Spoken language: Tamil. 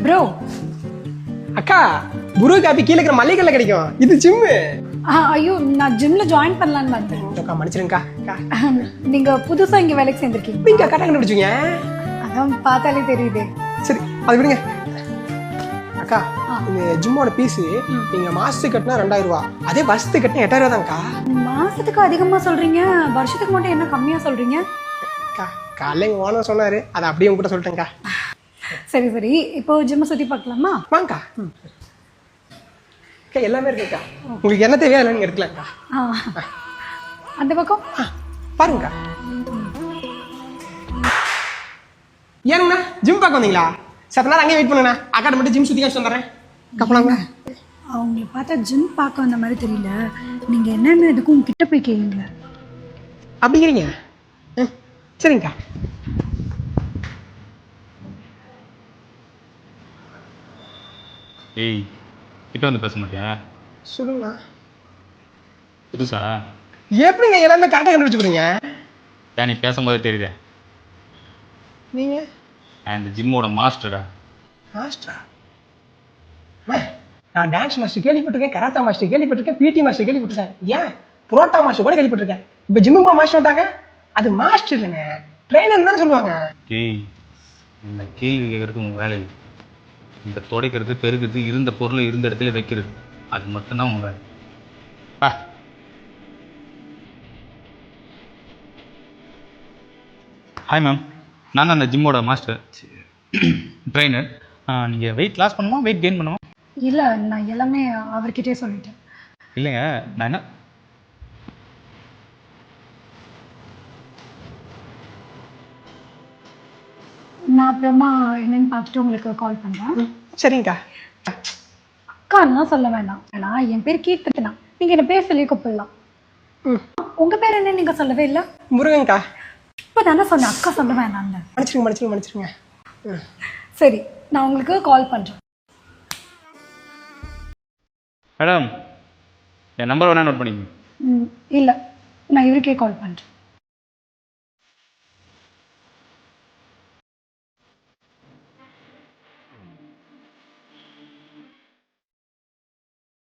ப்ரோ. அக்கா புரு காபி கீழே இருக்கிற மல்லிகைல கிடைக்கும். இது ஜிம்மு. ஐயோ நான் ஜிம்ல ஜாயின் பண்ணலான்னு வந்தேன். அக்கா மன்னிச்சிருங்கக்கா. நீங்க புதுசா இங்க வேலைக்கு சேர்ந்திருக்கீங்க. நீங்க கரெக்டா கண்டுபிடிச்சீங்க. அதான் பார்த்தாலே தெரியுது. சரி அது விடுங்க. அக்கா இந்த ஜிம்மோட பீஸ் நீங்க மாசத்துக்கு கட்டினா 2000 ரூபாய், அதே வருஷத்துக்கு கட்டினா 8000 ரூபாய் தான்க்கா. மாசத்துக்கு அதிகமா சொல்றீங்க, வருஷத்துக்கு மட்டும் என்ன கம்மியா சொல்றீங்க? அக்கா காலைல எங்க ஓனர் சொன்னாரு, அதை அப்படியே உங்ககிட்ட சொல்லிட்டேன்க்கா. சரி சரி, இப்போ ஜிம்ம சுத்தி பார்க்கலாமா? வாங்கக்கா. அக்கா எல்லாமே இருக்குக்கா, உங்களுக்கு என்ன தேவையா இல்லைன்னு எடுக்கலாம்க்கா. அந்த பக்கம் பாருங்கக்கா. ஏனுங்கண்ணா ஜிம் பார்க்க வந்தீங்களா? சத்த நேரம் அங்கேயே வெயிட் பண்ணுங்கண்ணா, அக்காட்ட மட்டும் ஜிம் சுற்றி காமிச்சு வந்துடுறேன். கப்பலாங்க. அவங்களை பார்த்தா ஜிம் பார்க்க வந்த மாதிரி தெரியல. நீங்க என்னென்ன இதுக்கும் கிட்ட போய் கேளுங்க. அப்படிங்கிறீங்க? சரிங்கக்கா. ஏய் கிட்ட வந்து பேச மாட்டியா? சொல்லுங்கண்ணா. புதுசா எப்படிங்க எல்லாமே கரெக்டாக கண்டுபிடிச்சுக்கிறீங்க? ஏன் நீ பேசும்போது தெரியுதே, நீங்க இந்த ஜிம்மோட மாஸ்டரா? மாஸ்டரா? நான் டான்ஸ் மாஸ்டர் கேள்விப்பட்டிருக்கேன், கராத்தா மாஸ்டர் கேள்விப்பட்டிருக்கேன், பிடி மாஸ்டர் கேள்விப்பட்டிருக்கேன், ஏன் புரோட்டா மாஸ்டர் கூட கேள்விப்பட்டிருக்கேன். இப்போ ஜிம்முக்கு மாஸ்டர் வந்தாங்க, அது மாஸ்டர் இல்லைங்க, ட்ரெயினர் தான் சொல்லுவாங்க. ஏய் இந்த கேள்வி கேட்கறது உங்கள் வேலை இல்லை. இந்த துடைக்கிறது, பெருக்கிறது, இருந்த பொருளை இருந்த இடத்துல வைக்கிறது, அது மட்டும்தான் உங்கள் வேலை. பா ஹாய் மேம், நான் தான் அந்த ஜிம்மோட மாஸ்டர் ட்ரெயினர். நீங்கள் வெயிட் லாஸ் பண்ணுமா வெயிட் கெயின் பண்ணுமா? இல்ல நான் எல்லாமே அவர்கிட்டயே சொல்லிட்டேன். இல்லைங்க நான் என்ன நான் அப்புறமா என்னன்னு பார்த்துட்டு உங்களுக்கு கால் பண்றேன். சரிங்கக்கா. அக்கான்லாம் சொல்ல வேண்டாம், ஏன்னா என் பேர் கீர்த்தனா, நீங்க என்ன பேர் சொல்லி கூப்பிடலாம். உங்க பேர் என்ன நீங்க சொல்லவே இல்லை? முருகன்க்கா. இப்பதானே சொன்னேன் அக்கா சொல்ல வேண்டாம். மன்னிச்சிருங்க. சரி நான் உங்களுக்கு கால் பண்றேன். மேடம் என் நம்பர் வேணா நோட் பண்ணிக்கங்க. இல்லை நான் இவருக்கே கால் பண்றேன்.